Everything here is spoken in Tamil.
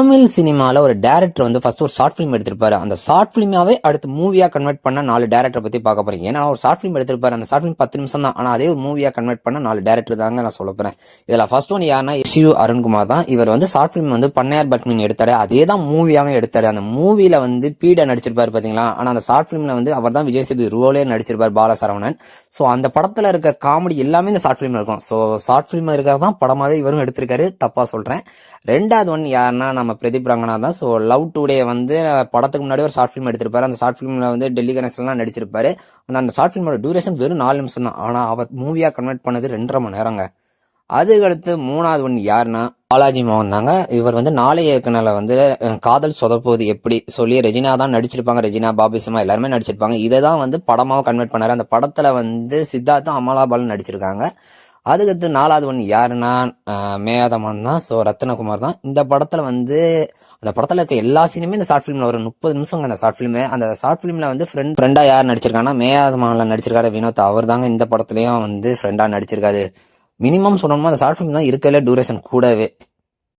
தமிழ் சினிமாவில் ஒரு டேரக்டர் வந்து ஃபர்ஸ்ட் ஒரு ஷார்ட் ஃபிலிம் எடுத்திருப்பாரு. அந்த ஷார்ட் ஃபிலிமாவே அடுத்து மூவியாக கன்வெர்ட் பண்ண 4 டேரக்டரை பற்றி பார்க்க போறீங்க. ஏன்னா ஒரு ஷார்ட் ஃபிலிம் எடுத்திருப்பாரு, அந்த ஷார்ட் ஃபிலிம் 10 நிமிஷம் தான், ஆனால் அதே ஒரு மூவியாக கன்வெர்ட் பண்ண 4 டேரக்டர் தாங்க நான் சொல்ல போகிறேன். இதில் ஃபர்ஸ்ட் ஒன் யாருன்னா எஸ்யூ அருண்குமார் தான். இவர் வந்து ஷார்ட் ஃபிலிம் வந்து பண்ணையார் பட்மின் எடுத்தாரு, அதே தான் மூவியாகவே எடுத்தாரு. அந்த மூவியில் வந்து பீடா நடிச்சிருப்பாரு பார்த்தீங்களா, ஆனால் அந்த ஷார்ட் ஃபிலிமில் வந்து அவர் தான் விஜய் சேதுபதி ரோலே நடிச்சிருப்பார், பாலசரவணன். ஸோ அந்த படத்தில் இருக்க காமெடி எல்லாமே இந்த ஷார்ட் ஃபிலிமில் இருக்கும். ஸோ ஷார்ட் ஃபிலிம் இருக்கிறது தான் படமாகவே இவரும் எடுத்திருக்காரு, தப்பாக சொல்கிறேன். ரெண்டாவது ஒன் யாருன்னா நம்ம பிரதீப் ரங்கநாத் தான். ஸோ லவ் டுடே வந்து படத்துக்கு முன்னாடி ஒரு ஷார்ட் ஃபிலிம் எடுத்திருப்பாரு. அந்த ஷார்ட் ஃபிலிமில் வந்து டெல்லி கணேசன்லாம் நடிச்சிருப்பாரு. அந்த ஷார்ட் ஃபிலிமோட டியூரேஷன் வெறும் 4 நிமிஷம் தான், ஆனால் அவர் மூவியாக கன்வெர்ட் பண்ணது 2.5 மணி நேரங்க. அதுக்கடுத்து மூணாவது ஒன் யாருன்னா பாலாஜி மோகன் தாங்க. இவர் வந்து நாளைய இயக்குனரில் வந்து காதல் சொதப்போது எப்படி சொல்லி ரெஜினா தான் நடிச்சிருப்பாங்க, ரெஜினா பாபிசமா எல்லாருமே நடிச்சிருப்பாங்க. இதை தான் வந்து படமாக கன்வெர்ட் பண்ணாரு. அந்த படத்தில் வந்து சித்தார்த்தும் அமலாபாலும் நடிச்சிருக்காங்க. அதுக்கடுத்து நாலாவது ஒன்று யாருன்னா மேயாதமான் தான். ஸோ ரத்னகுமார் தான். இந்த படத்தில் வந்து அந்த படத்தில் இருக்க எல்லா சீனுமே இந்த ஷார்ட் ஃபிலிமில் ஒரு 30 நிமிஷம் அந்த ஷார்ட் ஃபிலிமு. அந்த ஷார்ட் ஃபிலிமில் வந்து ஃப்ரெண்டாக யார் நடிச்சிருக்காங்கன்னா மேயாதமானில் நடிச்சிருக்காரு வினோத். அவர் தாங்க இந்த படத்துலையும் வந்து ஃப்ரெண்டாக நடிச்சிருக்காரு. மினிமம் சொன்னோம்னா அந்த ஷார்ட் ஃபிலிம் தான் இருக்கல டியூரேஷன் கூடவே.